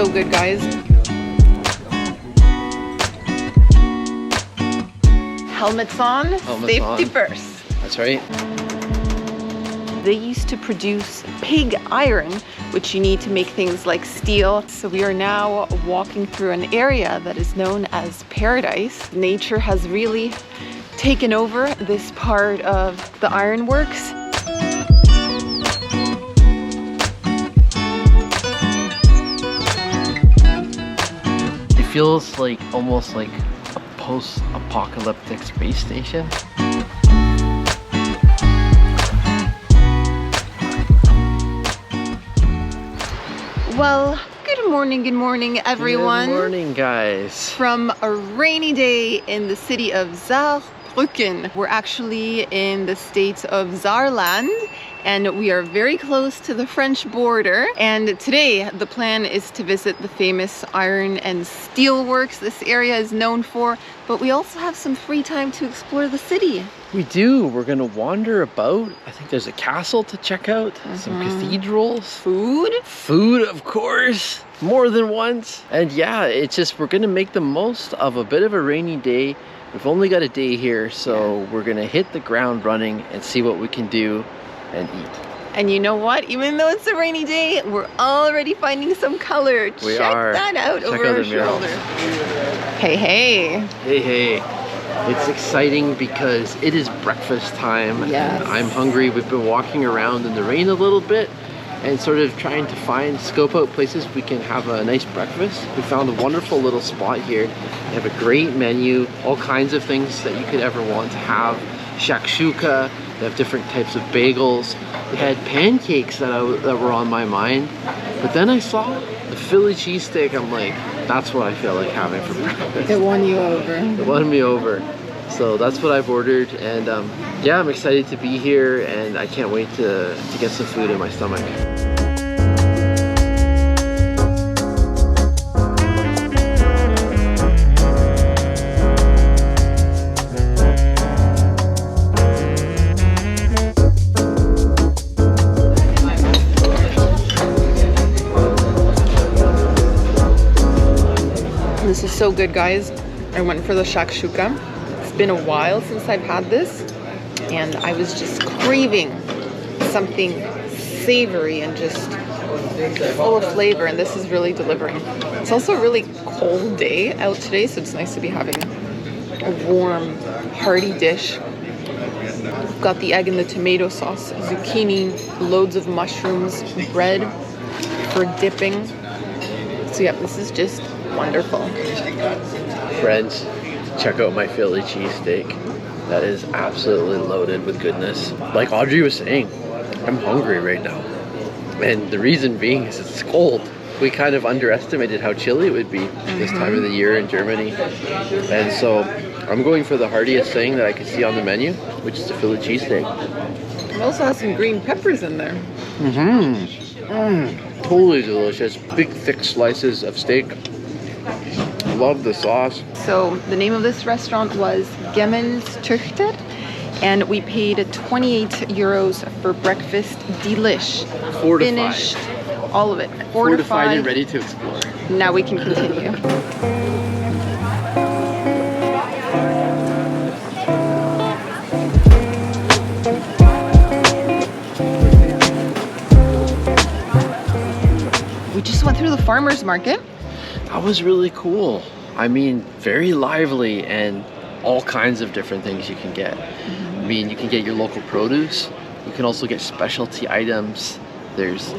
so good, guys. Helmets on, safety first. That's right. They used to produce pig iron, which you need to make things like steel. So we are now walking through an area that is known as paradise. Nature has really taken over this part of the ironworks. It feels like almost like a post-apocalyptic space station. Well, good morning everyone. Good morning, guys. From a rainy day in the city of Saarbrücken. We're actually in the state of Saarland, and we are very close to the French border. And today the plan is to visit the famous iron and steel works this area is known for, but we also have some free time to explore the city. We do. We're gonna wander about. I think there's a castle to check out, some cathedrals. Food, of course, more than once. And yeah, it's just, we're gonna make the most of a bit of a rainy day. We've only got a day here, so we're gonna hit the ground running and see what we can do and eat. And you know what? Even though it's a rainy day, we're already finding some color. Check that out. Check over our shoulder. Hey, hey. Hey, hey. It's exciting because it is breakfast time. Yes. I'm hungry. We've been walking around in the rain a little bit and sort of trying to scope out places we can have a nice breakfast. We found a wonderful little spot here. They have a great menu, all kinds of things that you could ever want to have. Shakshuka, they have different types of bagels. They had pancakes that were on my mind. But then I saw the Philly cheesesteak. I'm like, that's what I feel like having for breakfast. It won you over. It won me over. So that's what I've ordered. And yeah, I'm excited to be here and I can't wait to get some food in my stomach. This is so good, guys. I went for the shakshuka. It's been a while since I've had this, and I was just craving something savory and just full of flavor, and this is really delivering. It's also a really cold day out today, so it's nice to be having a warm, hearty dish. We've got the egg and the tomato sauce, zucchini, loads of mushrooms, bread for dipping. So yeah, this is just wonderful. Friends, check out my Philly cheesesteak. That is absolutely loaded with goodness. Like Audrey was saying, I'm hungry right now. And the reason being is it's cold. We kind of underestimated how chilly it would be this time of the year in Germany. And so I'm going for the heartiest thing that I can see on the menu, which is the Philly cheesesteak. It also has some green peppers in there. Totally delicious. Big thick slices of steak. Love the sauce. So the name of this restaurant was Gemmels Töchter, and we paid 28 euros for breakfast. Delish. Fortified. Finished. All of it. Fortified and ready to explore. Now we can continue. We just went through the farmer's market. That was really cool. I mean, very lively and all kinds of different things you can get. I mean, you can get your local produce. You can also get specialty items. There's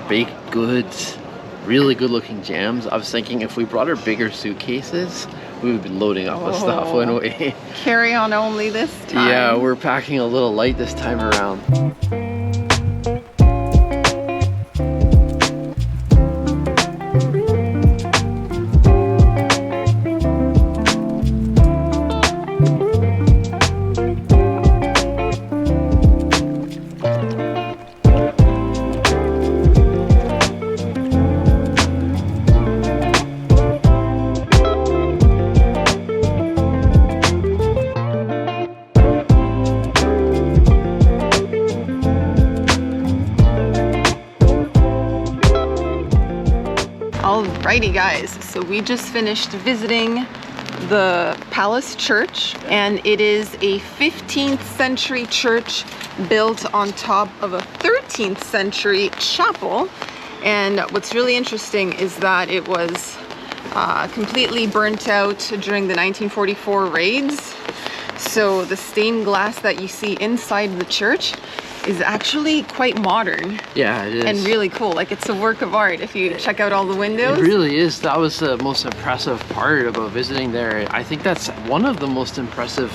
baked goods, really good looking jams. I was thinking if we brought our bigger suitcases, we would be loading up with stuff, wouldn't we? Carry on only this time. Yeah, we're packing a little light this time around. Alrighty guys, so we just finished visiting the Palace Church, and it is a 15th century church built on top of a 13th century chapel. And what's really interesting is that it was completely burnt out during the 1944 raids. So the stained glass that you see inside the church is actually quite modern. Yeah, it is. And really cool. Like, it's a work of art if you check out all the windows. It really is. That was the most impressive part about visiting there. I think that's one of the most impressive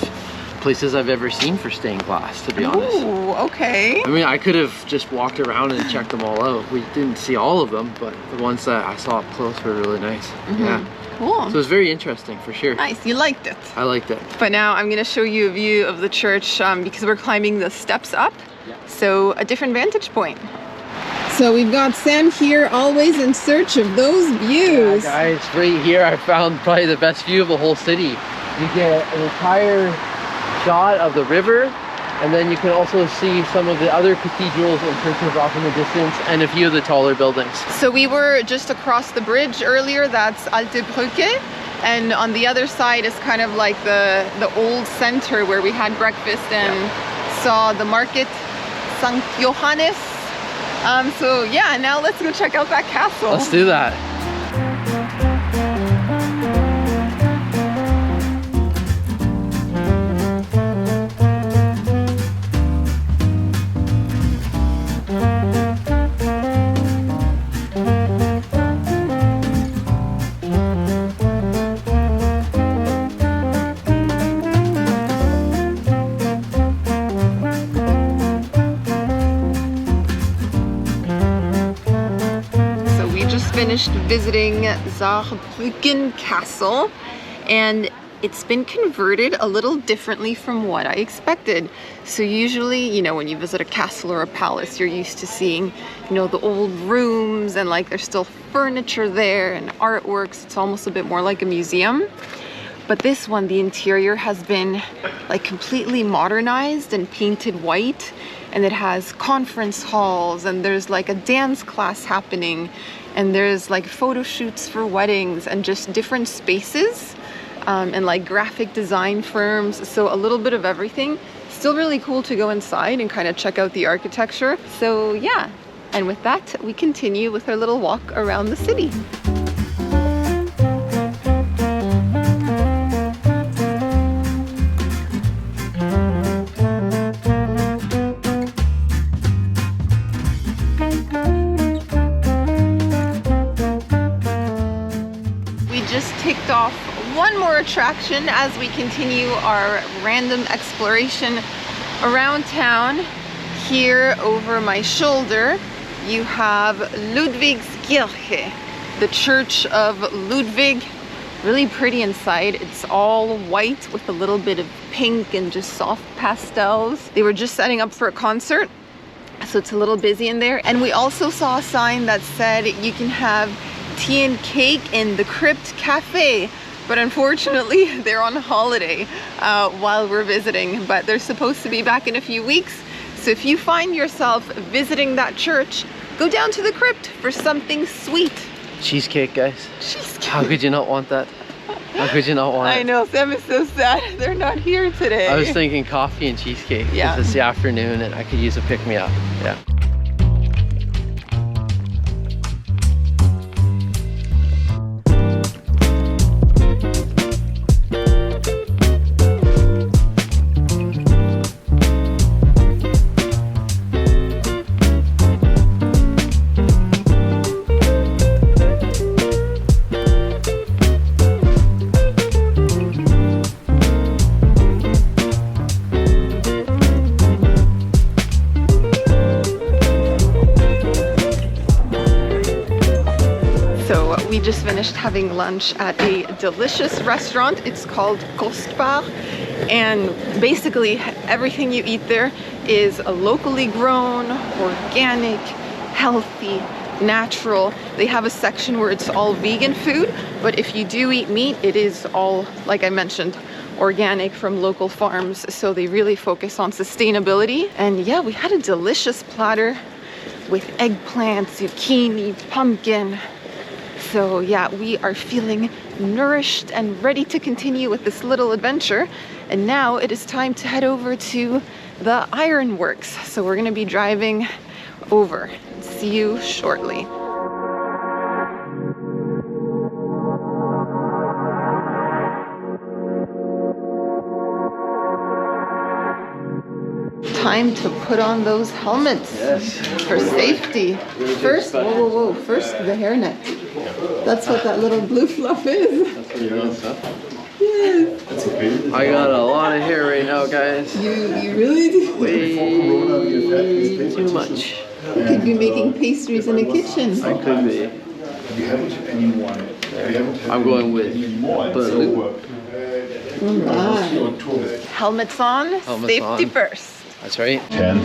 places I've ever seen for stained glass, to be honest. Ooh, okay. I mean, I could have just walked around and checked them all out. We didn't see all of them, but the ones that I saw up close were really nice. Yeah. Cool. So it was very interesting, for sure. Nice, you liked it. I liked it. But now I'm gonna show you a view of the church because we're climbing the steps up. So a different vantage point. So we've got Sam here, always in search of those views. Yeah, guys, right here I found probably the best view of the whole city. You get an entire shot of the river, and then you can also see some of the other cathedrals and churches off in the distance, and a few of the taller buildings. So we were just across the bridge earlier, that's Alte Brücke, and on the other side is kind of like the old center where we had breakfast and saw the market, Sankt-Johanner. So yeah, now let's go check out that castle. Let's do that. Finished visiting Saarbrücken Castle, and it's been converted a little differently from what I expected. So usually, you know, when you visit a castle or a palace, you're used to seeing, you know, the old rooms and like there's still furniture there and artworks. It's almost a bit more like a museum. But this one, the interior has been like completely modernized and painted white, and it has conference halls, and there's like a dance class happening, and there's like photo shoots for weddings and just different spaces and like graphic design firms. So a little bit of everything. Still really cool to go inside and kind of check out the architecture. So yeah, and with that, we continue with our little walk around the city. Ticked off one more attraction as we continue our random exploration around town. Here over my shoulder you have Ludwigskirche, the Church of Ludwig. Really pretty inside. It's all white with a little bit of pink and just soft pastels. They were just setting up for a concert, so it's a little busy in there. And we also saw a sign that said you can have tea and cake in the Crypt Cafe, but unfortunately they're on holiday while we're visiting, but they're supposed to be back in a few weeks. So if you find yourself visiting that church, go down to the crypt for something sweet. Cheesecake, guys. Cheesecake. How could you not want that? How could you not want it? I know, Sam is so sad they're not here today. I was thinking coffee and cheesecake. Yeah. It's the afternoon and I could use a pick-me-up. Yeah. Just finished having lunch at a delicious restaurant. It's called Kostbar, and basically everything you eat there is locally grown, organic, healthy, natural. They have a section where it's all vegan food, but if you do eat meat, it is all, like I mentioned, organic from local farms. So they really focus on sustainability. And yeah, we had a delicious platter with eggplant, zucchini, pumpkin, So yeah, we are feeling nourished and ready to continue with this little adventure. And now it is time to head over to the ironworks. So we're gonna be driving over. See you shortly. Time to put on those helmets. Yes. For safety. First, whoa. First, the hairnet. That's what that little blue fluff is. That's what you're doing, stuff. Yes. That's okay. I got a lot of hair right now, guys. You really do. Way too much. You could be making pastries in the kitchen. I could be. We haven't had anyone. I'm going with blue. Helmets on, Helmets safety on. first. That's right. 10.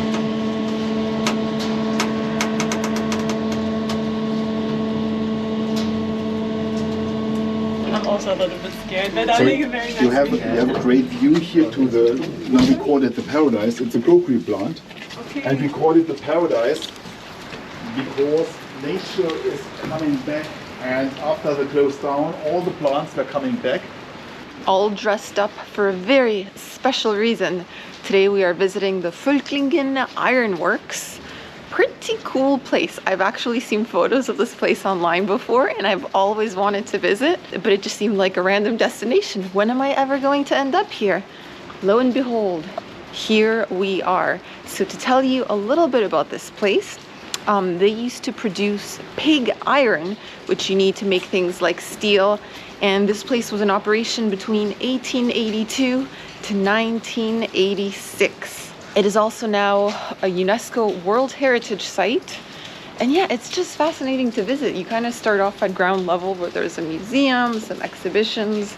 I'm also a little bit scared, but I So think it's very nice. you have a great view here to the, now we call it the paradise. It's a grocery plant. Okay. And we call it the paradise because nature is coming back, and after the close down, all the plants were coming back. All dressed up for a very special reason. Today we are visiting the Völklingen Ironworks. Pretty cool place. I've actually seen photos of this place online before and I've always wanted to visit, but it just seemed like a random destination. When am I ever going to end up here? Lo and behold, here we are. So to tell you a little bit about this place, they used to produce pig iron, which you need to make things like steel. And this place was in operation between 1882 to 1986. It is also now a UNESCO World Heritage Site. And yeah, it's just fascinating to visit. You kind of start off at ground level where there's a museum, some exhibitions,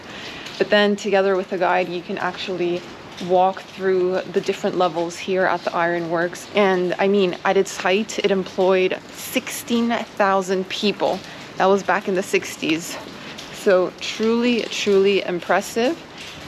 but then together with a guide, you can actually walk through the different levels here at the ironworks. And I mean, at its height, it employed 16,000 people. That was back in the 60s. So truly, truly impressive.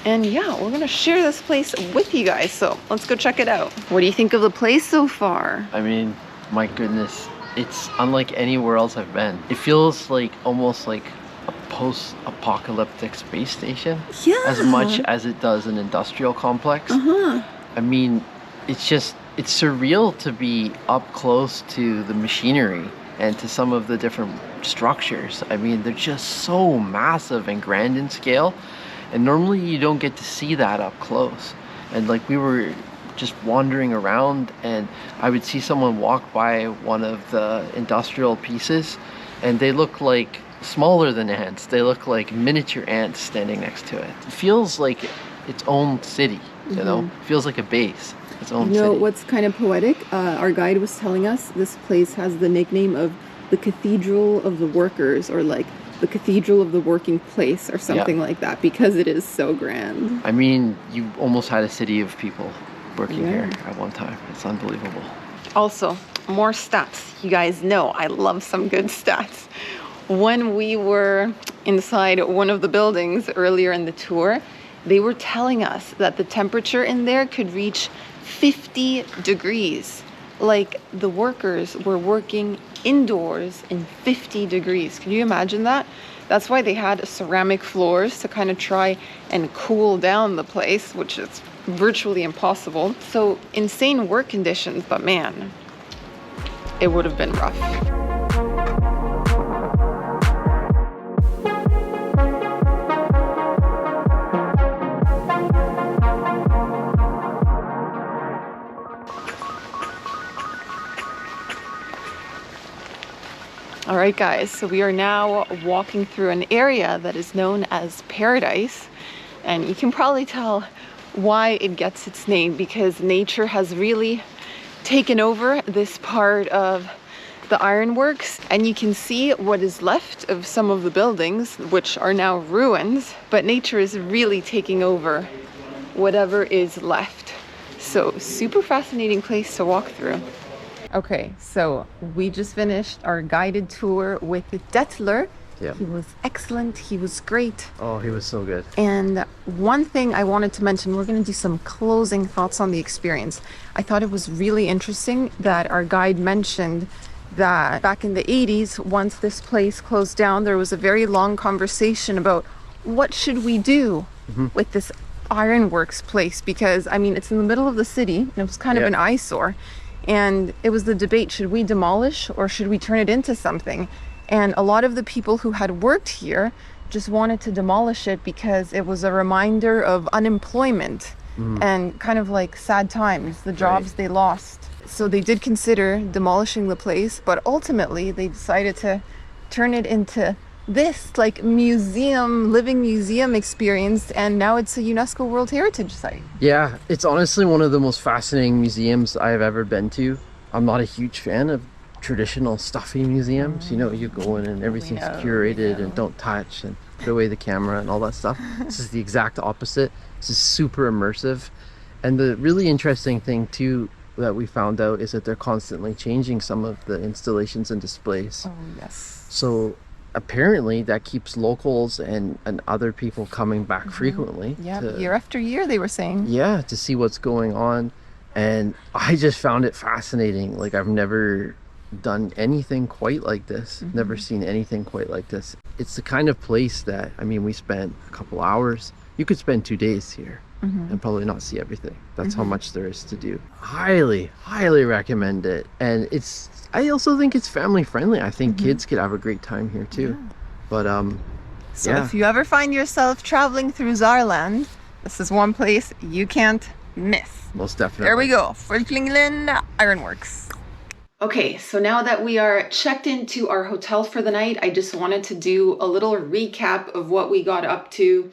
And yeah, we're gonna share this place with you guys. So let's go check it out. What do you think of the place so far? I mean, my goodness, it's unlike anywhere else I've been. It feels like almost like a post-apocalyptic space station. Yeah. As much as it does an industrial complex. Uh-huh. I mean, it's surreal to be up close to the machinery and to some of the different structures. I mean, they're just so massive and grand in scale. And normally you don't get to see that up close. And like we were just wandering around and I would see someone walk by one of the industrial pieces and they look like smaller than ants. They look like miniature ants standing next to it. It feels like its own city, you know? It feels like a base, its own You know city. what's kind of poetic? Our guide was telling us this place has the nickname of the Cathedral of the Workers, or like the Cathedral of the Working Place, or something like that, because it is so grand. I mean, you almost had a city of people working Yeah. here at one time. It's unbelievable. Also, more stats. You guys know I love some good stats. When we were inside one of the buildings earlier in the tour, they were telling us that the temperature in there could reach 50 degrees. Like the workers were working indoors in 50 degrees. Can you imagine that? That's why they had ceramic floors to kind of try and cool down the place, which is virtually impossible. So insane work conditions, but man, it would have been rough. All right, guys, so we are now walking through an area that is known as Paradise. And you can probably tell why it gets its name, because nature has really taken over this part of the ironworks. And you can see what is left of some of the buildings, which are now ruins. But nature is really taking over whatever is left. So super fascinating place to walk through. Okay, so we just finished our guided tour with Töchter. Yeah. He was excellent. He was great. Oh, he was so good. And one thing I wanted to mention, we're going to do some closing thoughts on the experience. I thought it was really interesting that our guide mentioned that back in the 80s, once this place closed down, there was a very long conversation about what should we do with this ironworks place, because I mean it's in the middle of the city and it was kind of an eyesore, and it was the debate, should we demolish or should we turn it into something? And a lot of the people who had worked here just wanted to demolish it because it was a reminder of unemployment and kind of like sad times, the jobs they lost. So they did consider demolishing the place, but ultimately they decided to turn it into this like museum, living museum experience, and now it's a UNESCO World Heritage Site. Yeah, it's honestly one of the most fascinating museums I have ever been to. I'm not a huge fan of traditional stuffy museums. You know, you go in and everything's curated and don't touch and put away the camera and all that stuff. This is the exact opposite. This is super immersive. And the really interesting thing too that we found out is that they're constantly changing some of the installations and displays. Oh yes. So apparently that keeps locals and other people coming back frequently. Yeah, year after year they were saying. Yeah, to see what's going on. And I just found it fascinating. Like, I've never done anything quite like this. Never seen anything quite like this. It's the kind of place that, I mean, we spent a couple hours. You could spend 2 days here and probably not see everything. That's how much there is to do. Highly, highly recommend it. And I also think it's family friendly. I think kids could have a great time here too. But So if you ever find yourself traveling through Saarland, this is one place you can't miss. Most definitely. There we go, Völklingen Ironworks. Okay, so now that we are checked into our hotel for the night, I just wanted to do a little recap of what we got up to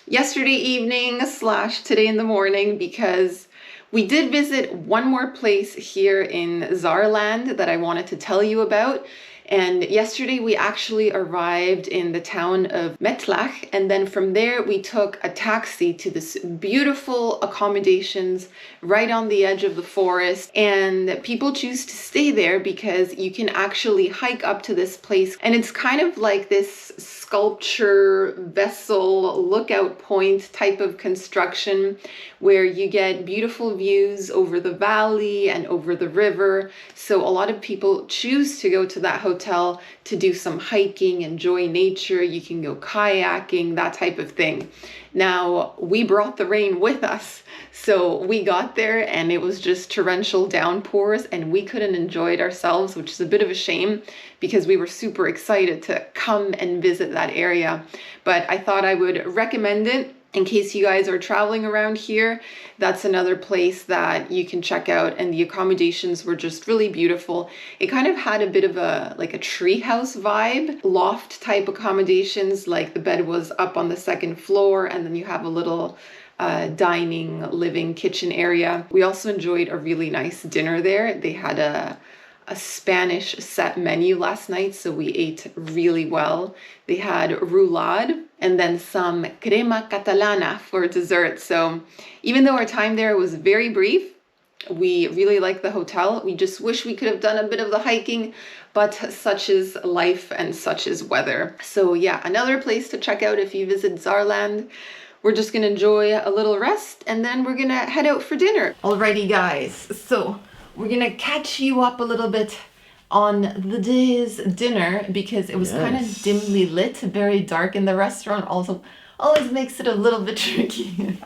yesterday evening / today in the morning, because we did visit one more place here in Saarland that I wanted to tell you about. And yesterday we actually arrived in the town of Mettlach, and then from there we took a taxi to this beautiful accommodations right on the edge of the forest. And people choose to stay there because you can actually hike up to this place, and it's kind of like this sculpture vessel lookout point type of construction where you get beautiful views over the valley and over the river. So a lot of people choose to go to that hotel to do some hiking, enjoy nature. You can go kayaking, that type of thing. Now, we brought the rain with us, so we got there and it was just torrential downpours and we couldn't enjoy it ourselves, which is a bit of a shame because we were super excited to come and visit that area. But I thought I would recommend it in case you guys are traveling around here. That's another place that you can check out, and the accommodations were just really beautiful. It kind of had a bit of a treehouse vibe, loft type accommodations, like the bed was up on the second floor and then you have a little dining, living, kitchen area. We also enjoyed a really nice dinner there. They had a Spanish set menu last night, so we ate really well. They had roulade and then some crema catalana for dessert. So even though our time there was very brief, we really liked the hotel. We just wish we could have done a bit of the hiking, but such is life and such is weather. So yeah, another place to check out if you visit Saarland. We're just gonna enjoy a little rest and then we're gonna head out for dinner. Alrighty guys, so we're gonna catch you up a little bit on the day's dinner because it was kind of dimly lit, very dark in the restaurant. Also, always makes it a little bit tricky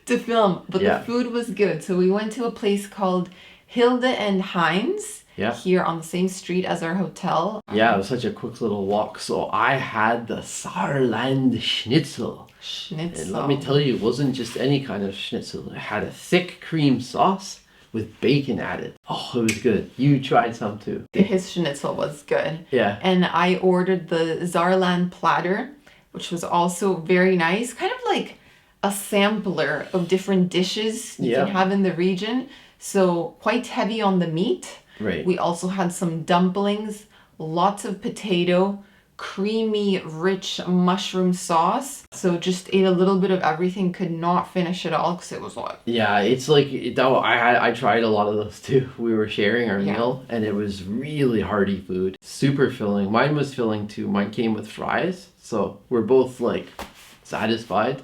to film, but the food was good. So we went to a place called Hilde and Heinz here on the same street as our hotel. Yeah, it was such a quick little walk. So I had the Saarland schnitzel. And let me tell you, it wasn't just any kind of schnitzel. It had a thick cream sauce with bacon added. Oh, it was good. You tried some too. His schnitzel was good. Yeah. And I ordered the Saarland platter, which was also very nice. Kind of like a sampler of different dishes you can have in the region. So quite heavy on the meat. Right. We also had some dumplings, lots of potato, creamy, rich mushroom sauce. So just ate a little bit of everything, could not finish it all because it was like... Yeah, it's like, I tried a lot of those too. We were sharing our meal and it was really hearty food. Super filling. Mine was filling too. Mine came with fries. So we're both like satisfied.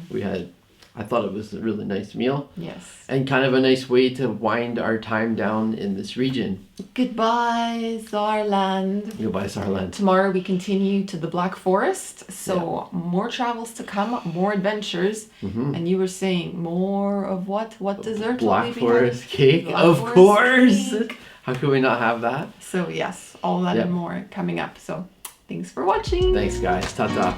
We had I thought it was a really nice meal. Yes. And kind of a nice way to wind our time down in this region. Goodbye, Saarland. Goodbye, Saarland. Tomorrow we continue to the Black Forest. So more travels to come, more adventures. And you were saying more of what? What dessert? will Black we be Forest having? cake, Black of Forest course. cake. How could we not have that? So yes, all that Yeah. and more coming up. So thanks for watching. Thanks, guys. Ta-ta.